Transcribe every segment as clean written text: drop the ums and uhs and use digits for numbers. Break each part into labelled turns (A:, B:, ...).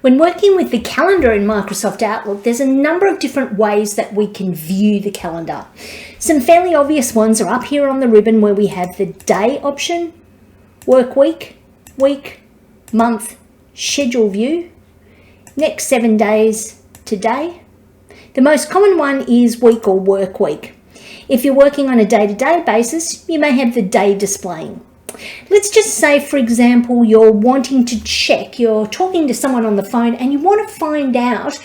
A: When working with the calendar in Microsoft Outlook, there's a number of different ways that we can view the calendar. Some fairly obvious ones are up here on the ribbon where we have the day option, work week, week, month, schedule view, next 7 days, today. The most common one is week or work week. If you're working on a day-to-day basis, you may have the day displaying. Let's just say, for example, you're wanting to check, you're talking to someone on the phone and you want to find out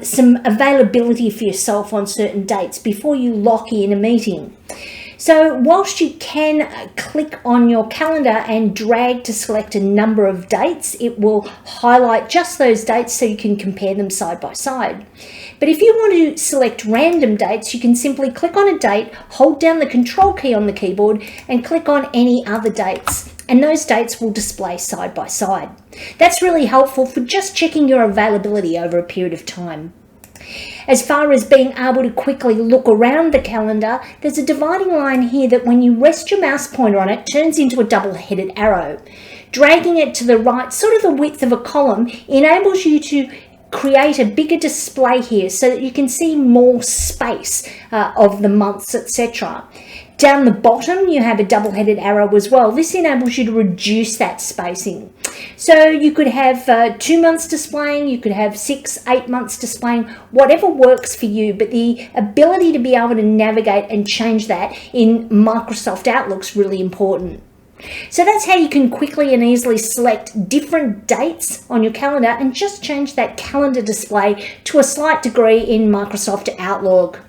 A: some availability for yourself on certain dates before you lock in a meeting. So whilst you can click on your calendar and drag to select a number of dates, it will highlight just those dates so you can compare them side by side. But if you want to select random dates, you can simply click on a date, hold down the control key on the keyboard and click on any other dates. And those dates will display side by side. That's really helpful for just checking your availability over a period of time. As far as being able to quickly look around the calendar, there's a dividing line here that when you rest your mouse pointer on it, turns into a double-headed arrow. Dragging it to the right, sort of the width of a column, enables you to create a bigger display here so that you can see more space of the months, etc. Down the bottom, you have a double-headed arrow as well. This enables you to reduce that spacing. So you could have 2 months displaying, you could have 6, 8 months displaying, whatever works for you. But the ability to be able to navigate and change that in Microsoft Outlook's really important. So that's how you can quickly and easily select different dates on your calendar and just change that calendar display to a slight degree in Microsoft Outlook.